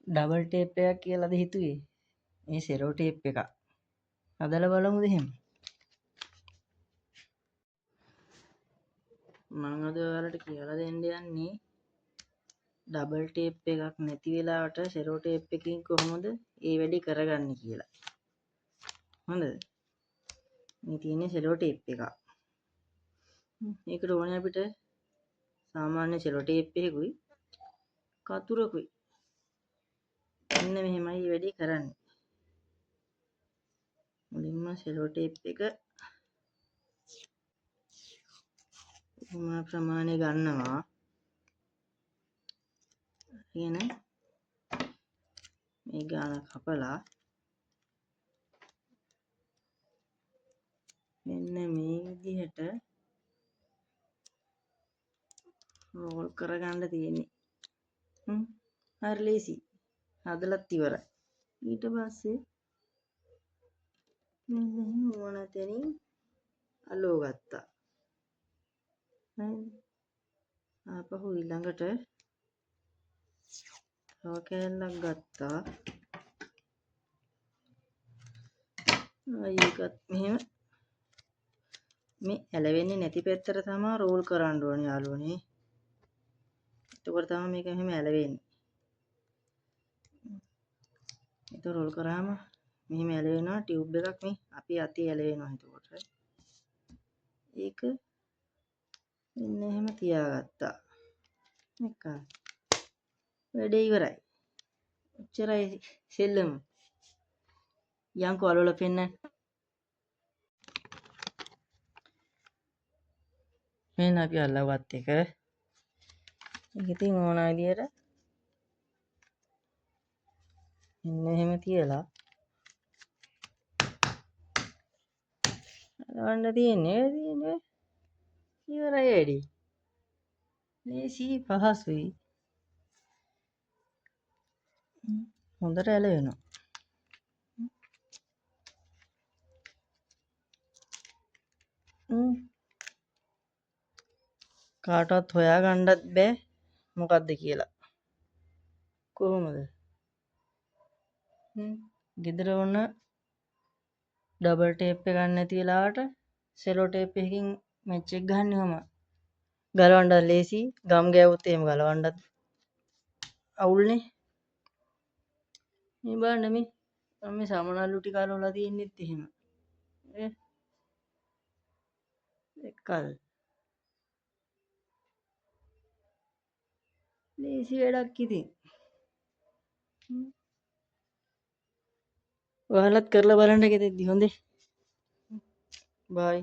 Double tape එකක් කියලාද හිතුවේ. මේ සෙලෝ ටේප් එකක්. හදලා බලමුද එහෙම? මම අද ඔයාලට කියලා දෙන්න යන්නේ ඩබල් ටේප් එකක් නැති වෙලාවට සෙලෝ ටේප් එකකින් කොහොමද ඒ වැඩේ කරගන්නේ කියලා. හොඳද? මේ තියෙන්නේ සෙලෝ ටේප් එකක්. මේකට ඕනේ අපිට සාමාන්‍ය සෙලෝ ටේප් එකකුයි කතුරකුයි. මෙන්න මෙහෙමයි මේ වැඩේ කරන්නේ. මුලින්ම සෙලෝ ටේප් එක ප්‍රමාණය ගන්නවා. කියන මේ ගාන කපලා මෙන්න මේ විදිහට රෝල් කරගන්න තියෙන්නේ. හරි ලේසි. හදලත් ඉවරයි. ඊට පස්සේ මෙන්න ඕන තැනින් අලෝ ගත්තා. හරි. ආපහු ඊළඟට තව කෑල්ලක් ගත්තා. ඒකත් මෙහෙම මේ ඇලවෙන්නේ නැති පැත්තට තමයි රෝල් කරන්න ඕනේ යාළුවනේ. එතකොට තමයි මේක මෙහෙම ඇලවෙන්නේ. ඒක රෝල් කරාම මෙහෙම ඇලවෙනවා ටියුබ් එකක් මේ අපේ අතේ ඇලවෙනවා එතකොට. ඒක මෙන්න එහෙම තියාගත්තා. මේක වැඩේ ඉවරයි. ඔච්චරයි සෙල්ලම. යන්කෝ අලවලා පෙන්නන්න. මෙන්න අපි අල්ලගත් එක. ඒක ඉතින් ඕන විදියට මෙන්න එහෙම තියලා අලවන්න තියෙන්නේ ඉවරයි වැඩි. ලේසි පහසුයි. හොඳට ඇලවෙනවා. කාටවත් හොයාගන්නත් බෑ මොකද්ද කියලා. කොහොමද? ගෙදර වුණ ඩබල් ටේප් එකක් නැති වෙලාවට සෙලෝ ටේප් එකකින් මැච් එක ගන්නෙවම ගලවන්නත් ලේසි. ගම් ගෑවුත් එහෙම ගලවන්නත් අවුල්නේ. මේ බලන්න මේ මම මේ සමනල්ලු ටික අලවලා තියෙන්නෙත් එහෙම. එක්කල් ලේසි වැඩක් ඉතින්. ඔයාලත් කරලා බලන්න ගෙදෙද්දි හොඳේ. බයි.